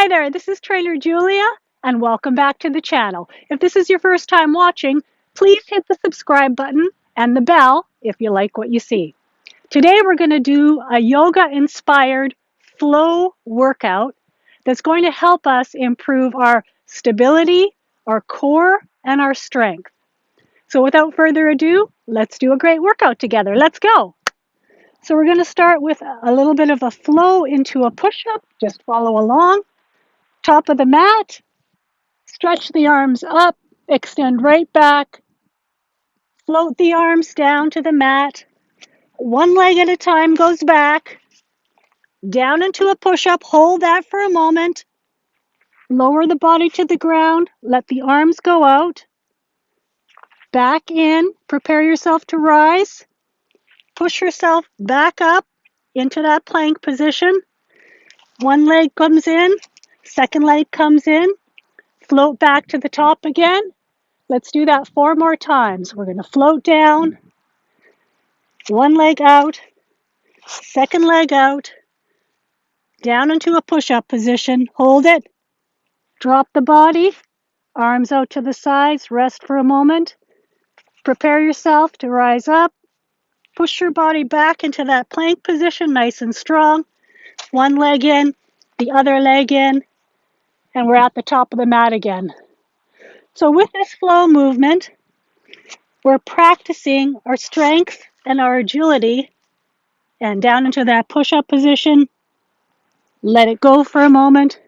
Hi there, this is Trainer Julia, and welcome back to the channel. If this is your first time watching, please hit the subscribe button and the bell if you like what you see. Today we're going to do a yoga-inspired flow workout that's going to help us improve our stability, our core, and our strength. So without further ado, let's do a great workout together. Let's go. So we're going to start with a little bit of a flow into a push-up. Just follow along. Top of the mat, stretch the arms up, extend right back, float the arms down to the mat. One leg at a time goes back, down into a push-up, hold that for a moment. Lower the body to the ground, let the arms go out. Back in, prepare yourself to rise. Push yourself back up into that plank position. One leg comes in, second leg comes in. Float back to the top again. Let's do that 4 more times. We're going to float down, one leg out, second leg out, down into a push-up position. Hold it. Drop the body, arms out to the sides, rest for a moment. Prepare yourself to rise up. Push your body back into that plank position, nice and strong. One leg in, the other leg in, and we're at the top of the mat again. So with this flow movement, we're practicing our strength and our agility, and down into that push-up position. Let it go for a moment.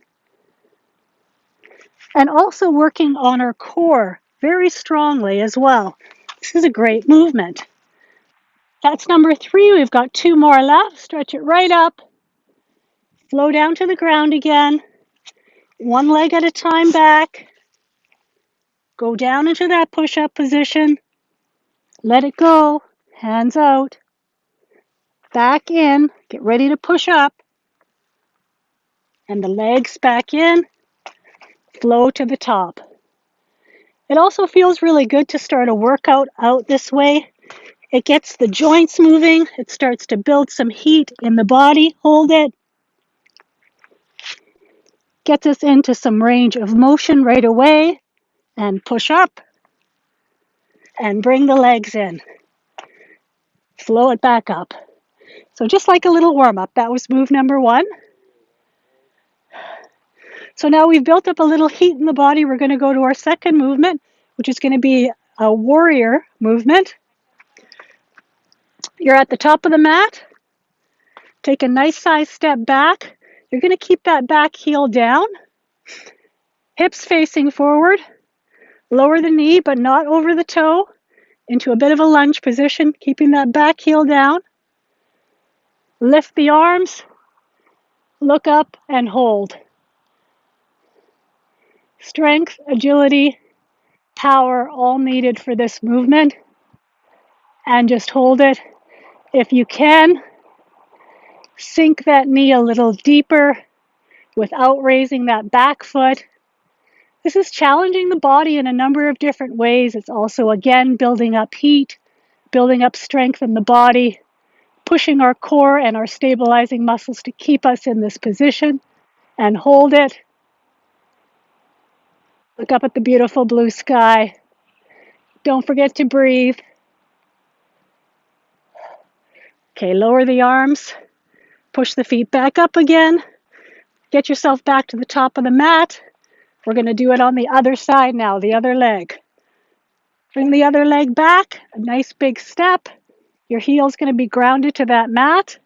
And also working on our core very strongly as well. This is a great movement. That's number 3. We've got 2 more left. Stretch it right up. Flow down to the ground again. One leg at a time back. Go down into that push-up position. Let it go. Hands out. Back in. Get ready to push up. And the legs back in. Flow to the top. It also feels really good to start a workout out this way. It gets the joints moving. It starts to build some heat in the body. Hold it. Gets us into some range of motion right away. And push up. And bring the legs in. Flow it back up. So just like a little warm-up, that was move number 1. So now we've built up a little heat in the body. We're going to go to our second movement, which is going to be a warrior movement. You're at the top of the mat. Take a nice size step back. You're going to keep that back heel down. Hips facing forward. Lower the knee, but not over the toe. Into a bit of a lunge position, keeping that back heel down. Lift the arms. Look up and hold. Strength, agility, power, all needed for this movement. And just hold it. If you can, sink that knee a little deeper without raising that back foot. This is challenging the body in a number of different ways. It's also, again, building up heat, building up strength in the body, pushing our core and our stabilizing muscles to keep us in this position. And hold it. Look up at the beautiful blue sky. Don't forget to breathe. Okay, lower the arms. Push the feet back up again. Get yourself back to the top of the mat. We're going to do it on the other side now, the other leg. Bring the other leg back, a nice big step. Your heel's going to be grounded to that mat.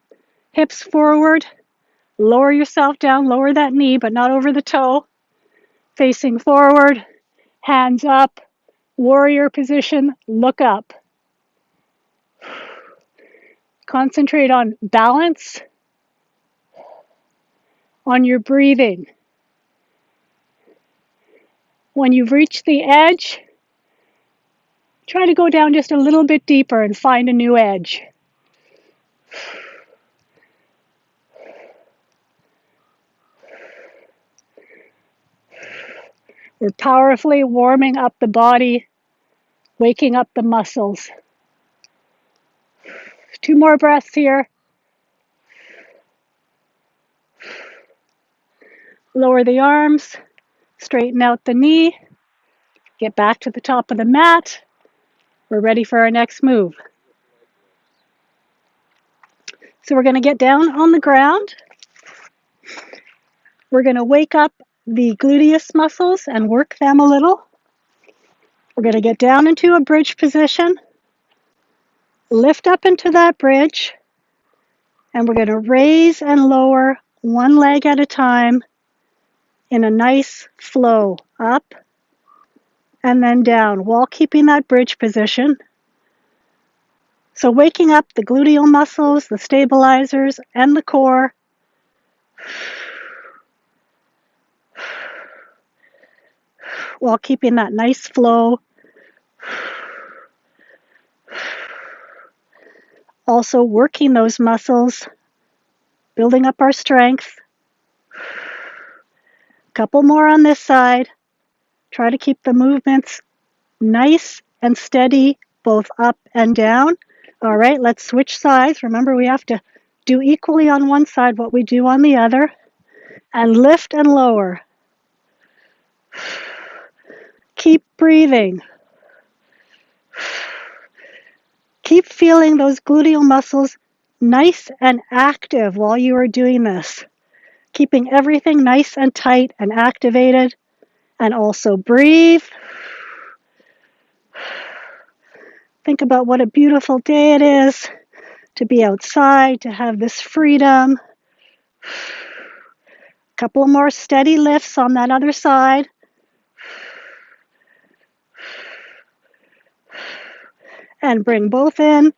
Hips forward. Lower yourself down, lower that knee, but not over the toe. Facing forward, hands up, warrior position, look up. Concentrate on balance, on your breathing. When you've reached the edge, try to go down just a little bit deeper and find a new edge. We're powerfully warming up the body, waking up the muscles. 2 more breaths here. Lower the arms, straighten out the knee, get back to the top of the mat. We're ready for our next move. So we're going to get down on the ground. We're going to wake up the gluteus muscles and work them a little. We're going to get down into a bridge position, lift up into that bridge, and we're going to raise and lower one leg at a time in a nice flow up and then down while keeping that bridge position. So waking up the gluteal muscles, the stabilizers, and the core. While keeping that nice flow. Also working those muscles, building up our strength. Couple more on this side. Try to keep the movements nice and steady, both up and down. All right, let's switch sides. Remember, we have to do equally on one side what we do on the other. And lift and lower. Keep breathing. Keep feeling those gluteal muscles nice and active while you are doing this. Keeping everything nice and tight and activated. And also breathe. Think about what a beautiful day it is to be outside, to have this freedom. Couple more steady lifts on that other side. And bring both in.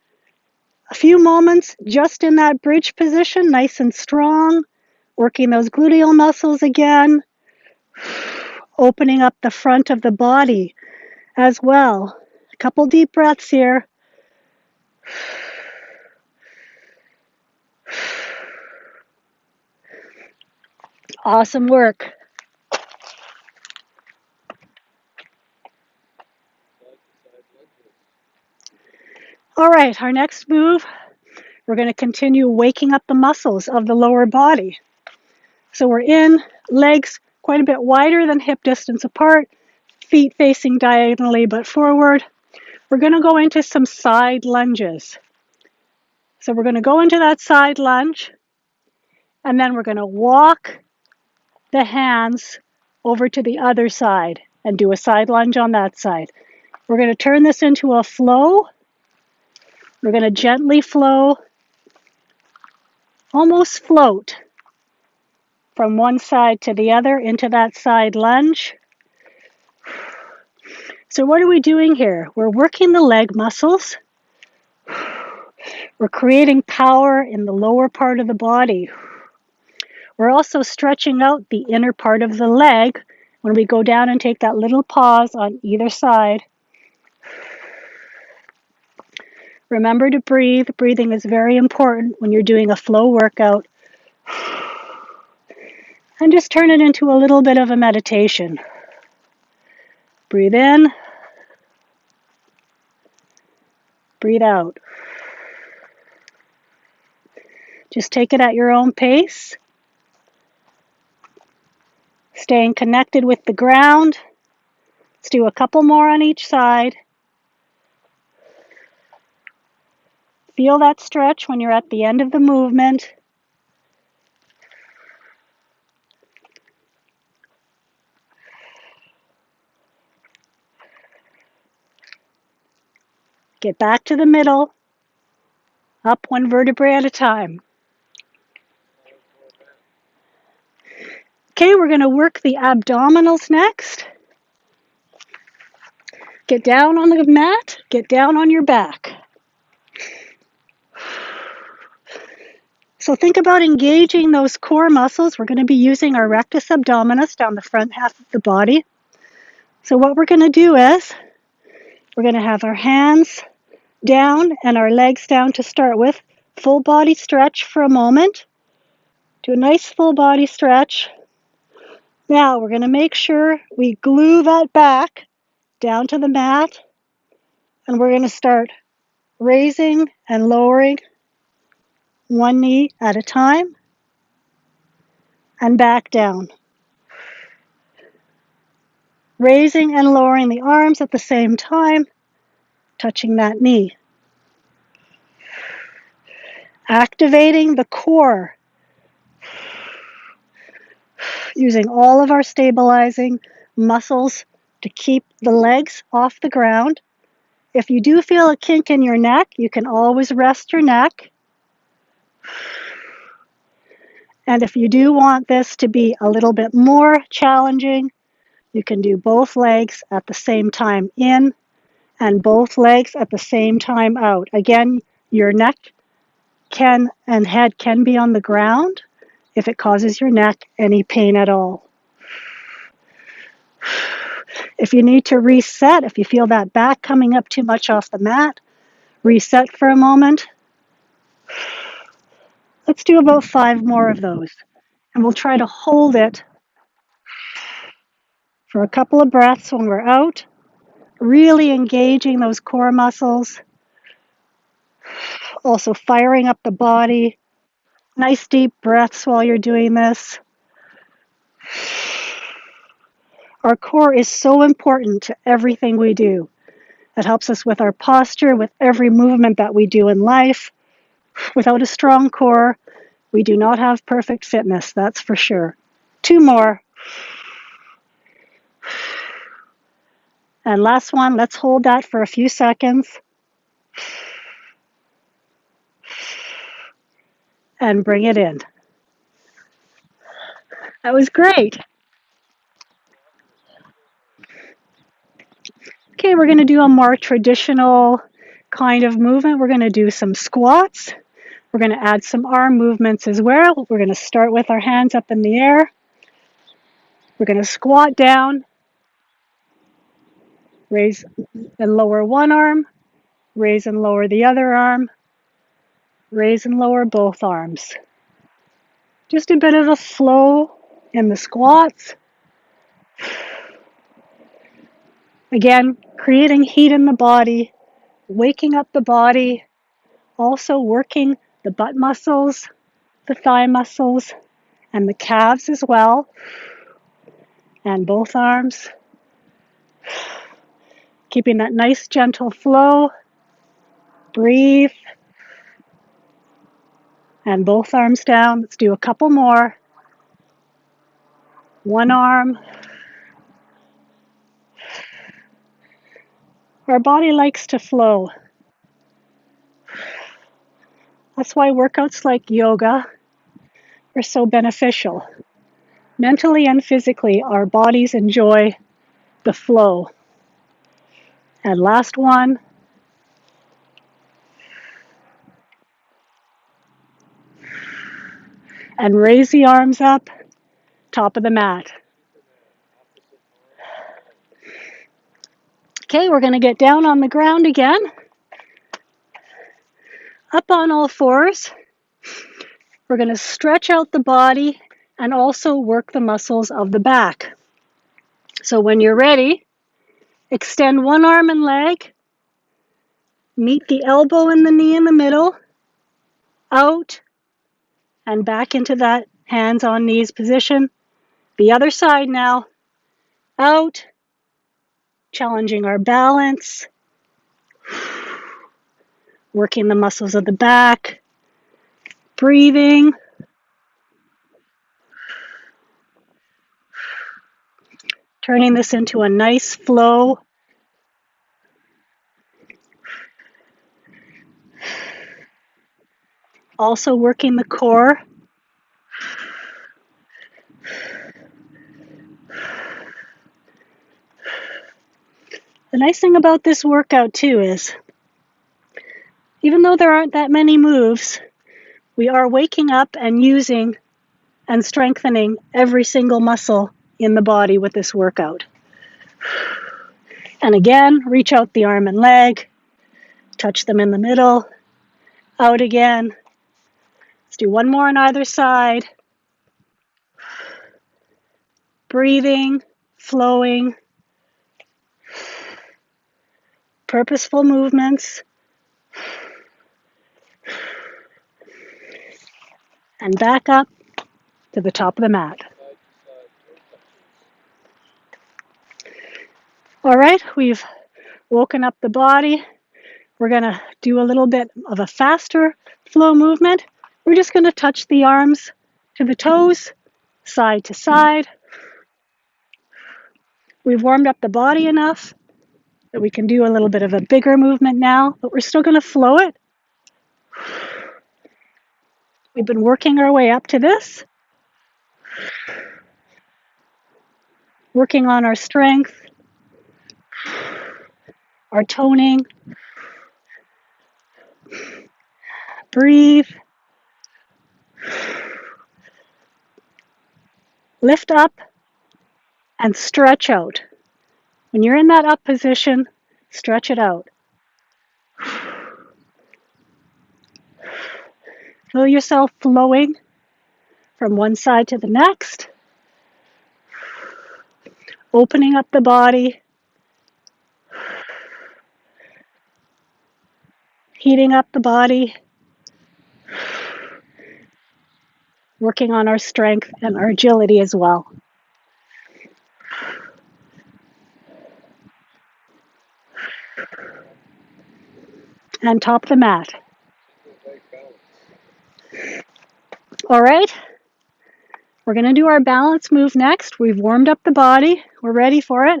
A few moments just in that bridge position, nice and strong. Working those gluteal muscles again. Opening up the front of the body as well. A couple deep breaths here. Awesome work. All right, our next move, we're going to continue waking up the muscles of the lower body. So we're in, legs quite a bit wider than hip distance apart, feet facing diagonally but forward. We're going to go into some side lunges. So we're going to go into that side lunge, and then we're going to walk the hands over to the other side and do a side lunge on that side. We're going to turn this into a flow. We're going to gently flow, almost float from one side to the other into that side lunge. So what are we doing here? We're working the leg muscles. We're creating power in the lower part of the body. We're also stretching out the inner part of the leg when we go down and take that little pause on either side. Remember to breathe. Breathing is very important when you're doing a flow workout. And just turn it into a little bit of a meditation. Breathe in. Breathe out. Just take it at your own pace. Staying connected with the ground. Let's do a couple more on each side. Feel that stretch when you're at the end of the movement. Get back to the middle. Up one vertebrae at a time. Okay, we're going to work the abdominals next. Get down on the mat. Get down on your back. So think about engaging those core muscles. We're going to be using our rectus abdominis down the front half of the body. So what we're going to do is we're going to have our hands down and our legs down to start with. Full body stretch for a moment. Do a nice full body stretch. Now we're going to make sure we glue that back down to the mat. And we're going to start raising and lowering one knee at a time and back down. Raising and lowering the arms at the same time, touching that knee. Activating the core, using all of our stabilizing muscles to keep the legs off the ground. If you do feel a kink in your neck, you can always rest your neck. And if you do want this to be a little bit more challenging, you can do both legs at the same time in and both legs at the same time out. Again, your neck and head can be on the ground if it causes your neck any pain at all. If you need to reset, if you feel that back coming up too much off the mat, reset for a moment. Let's do about 5 more of those. And we'll try to hold it for a couple of breaths when we're out, really engaging those core muscles, also firing up the body. Nice deep breaths while you're doing this. Our core is so important to everything we do. It helps us with our posture, with every movement that we do in life. Without a strong core, we do not have perfect fitness, that's for sure. 2 more. And last one, let's hold that for a few seconds. And bring it in. That was great. Okay, we're going to do a more traditional kind of movement. We're going to do some squats. We're going to add some arm movements as well. We're going to start with our hands up in the air. We're going to squat down, raise and lower one arm, raise and lower the other arm, raise and lower both arms. Just a bit of a flow in the squats. Again, creating heat in the body, waking up the body, also working the butt muscles, the thigh muscles, and the calves as well, and both arms. Keeping that nice gentle flow. Breathe. And both arms down. Let's do a couple more. One arm. Our body likes to flow. That's why workouts like yoga are so beneficial. Mentally and physically, our bodies enjoy the flow. And last one. And raise the arms up, top of the mat. Okay, we're going to get down on the ground again. Up on all fours. We're going to stretch out the body and also work the muscles of the back. So when you're ready, extend one arm and leg. Meet the elbow and the knee in the middle. Out and back into that hands on knees position. The other side now. Out. Challenging our balance. Working the muscles of the back. Breathing. Turning this into a nice flow. Also working the core. The nice thing about this workout too is, even though there aren't that many moves, we are waking up and using and strengthening every single muscle in the body with this workout. And again, reach out the arm and leg, touch them in the middle, out again. Let's do one more on either side. Breathing, flowing, purposeful movements. And back up to the top of the mat. All right, we've woken up the body. We're going to do a little bit of a faster flow movement. We're just going to touch the arms to the toes, side to side. We've warmed up the body enough that we can do a little bit of a bigger movement now, but we're still going to flow it. We've been working our way up to this, working on our strength, our toning. Breathe. Lift up and stretch out. When you're in that up position, stretch it out. Feel yourself flowing from one side to the next, opening up the body, heating up the body, working on our strength and our agility as well. And top the mat. All right, we're going to do our balance move next. We've warmed up the body. We're ready for it.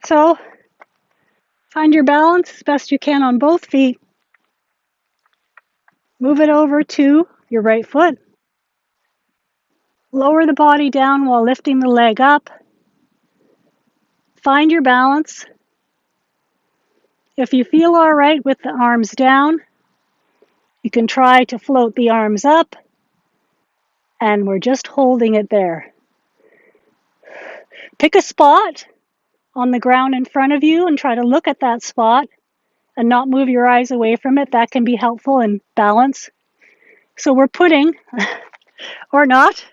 So find your balance as best you can on both feet. Move it over to your right foot. Lower the body down while lifting the leg up. Find your balance. If you feel all right with the arms down, you can try to float the arms up, and we're just holding it there. Pick a spot on the ground in front of you and try to look at that spot and not move your eyes away from it. That can be helpful in balance. So we're putting, or not,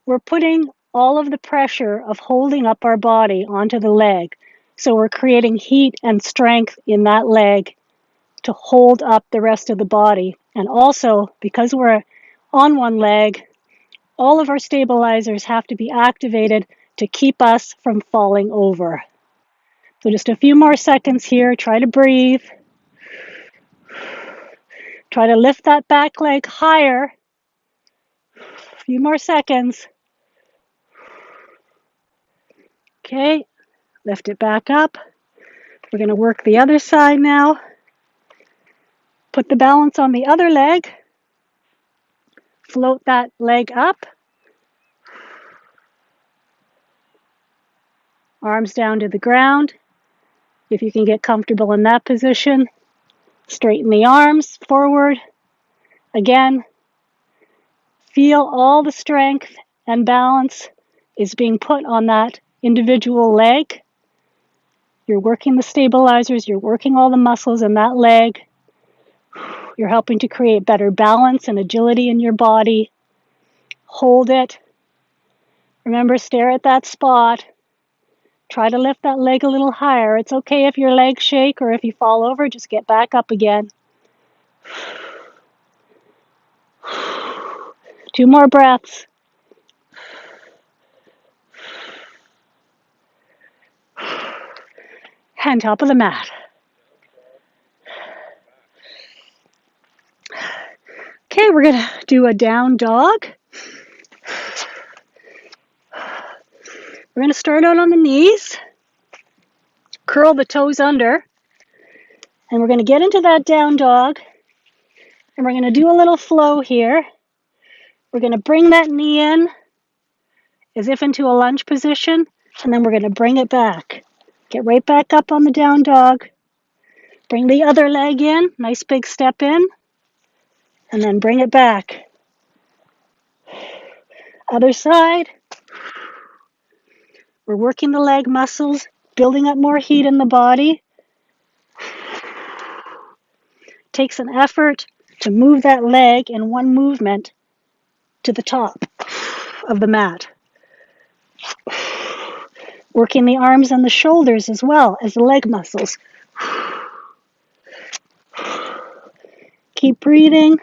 we're putting all of the pressure of holding up our body onto the leg. So we're creating heat and strength in that leg to hold up the rest of the body. And also, because we're on one leg, all of our stabilizers have to be activated to keep us from falling over. So just a few more seconds here. Try to breathe. Try to lift that back leg higher. A few more seconds. Okay, lift it back up. We're going to work the other side now. Put the balance on the other leg. Float that leg up. Arms down to the ground. If you can get comfortable in that position, straighten the arms forward. Again, feel all the strength and balance is being put on that individual leg. You're working the stabilizers, you're working all the muscles in that leg. You're helping to create better balance and agility in your body. Hold it. Remember, stare at that spot. Try to lift that leg a little higher. It's okay if your legs shake or if you fall over, just get back up again. 2 more breaths. And top of the mat. Okay, we're going to do a down dog. We're going to start out on the knees. Curl the toes under. And we're going to get into that down dog. And we're going to do a little flow here. We're going to bring that knee in as if into a lunge position. And then we're going to bring it back. Get right back up on the down dog. Bring the other leg in. Nice big step in. And then bring it back. Other side. We're working the leg muscles, building up more heat in the body. Takes an effort to move that leg in one movement to the top of the mat. Working the arms and the shoulders as well as the leg muscles. Keep breathing.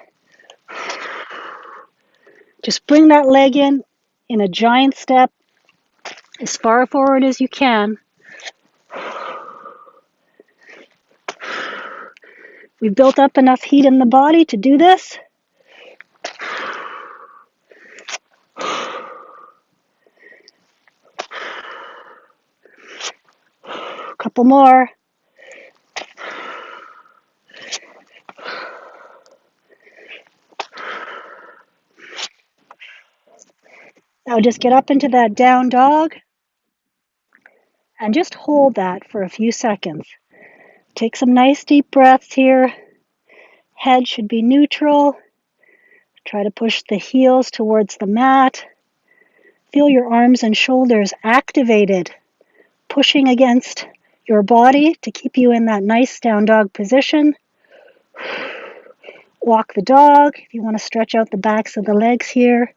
Just bring that leg in in a giant step as far forward as you can. We've built up enough heat in the body to do this. A couple more. Now just get up into that down dog and just hold that for a few seconds. Take some nice deep breaths here. Head should be neutral. Try to push the heels towards the mat. Feel your arms and shoulders activated, pushing against your body to keep you in that nice down dog position. Walk the dog if you want to stretch out the backs of the legs here.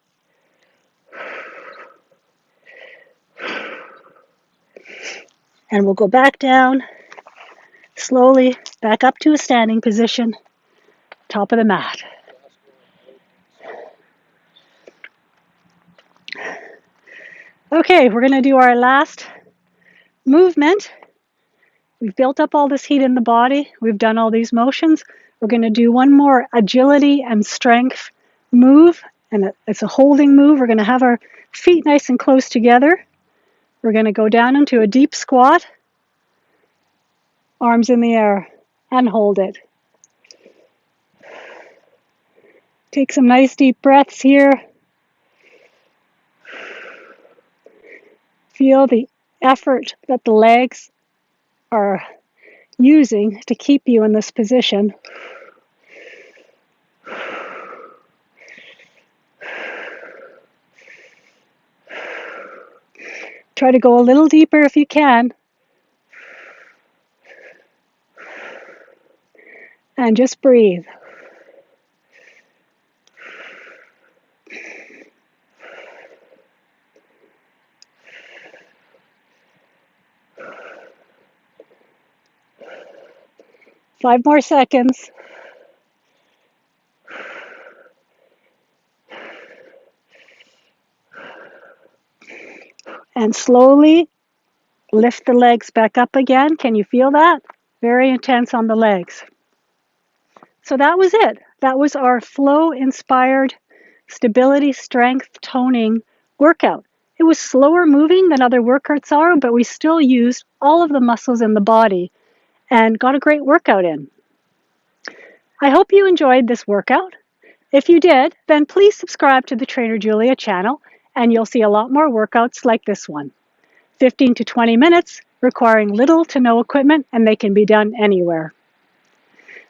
And we'll go back down, slowly back up to a standing position, top of the mat. Okay, we're going to do our last movement. We've built up all this heat in the body. We've done all these motions. We're going to do one more agility and strength move, and it's a holding move. We're going to have our feet nice and close together. We're going to go down into a deep squat, arms in the air, and hold it. Take some nice deep breaths here. Feel the effort that the legs are using to keep you in this position. Try to go a little deeper if you can. And just breathe. Five more seconds. And slowly lift the legs back up again. Can you feel that? Very intense on the legs. So that was it. That was our flow-inspired stability, strength, toning workout. It was slower moving than other workouts are, but we still used all of the muscles in the body and got a great workout in. I hope you enjoyed this workout. If you did, then please subscribe to the Trainer Julia channel and you'll see a lot more workouts like this one. 15 to 20 minutes, requiring little to no equipment, and they can be done anywhere.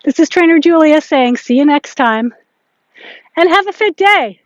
This is Trainer Julia saying see you next time, and have a fit day.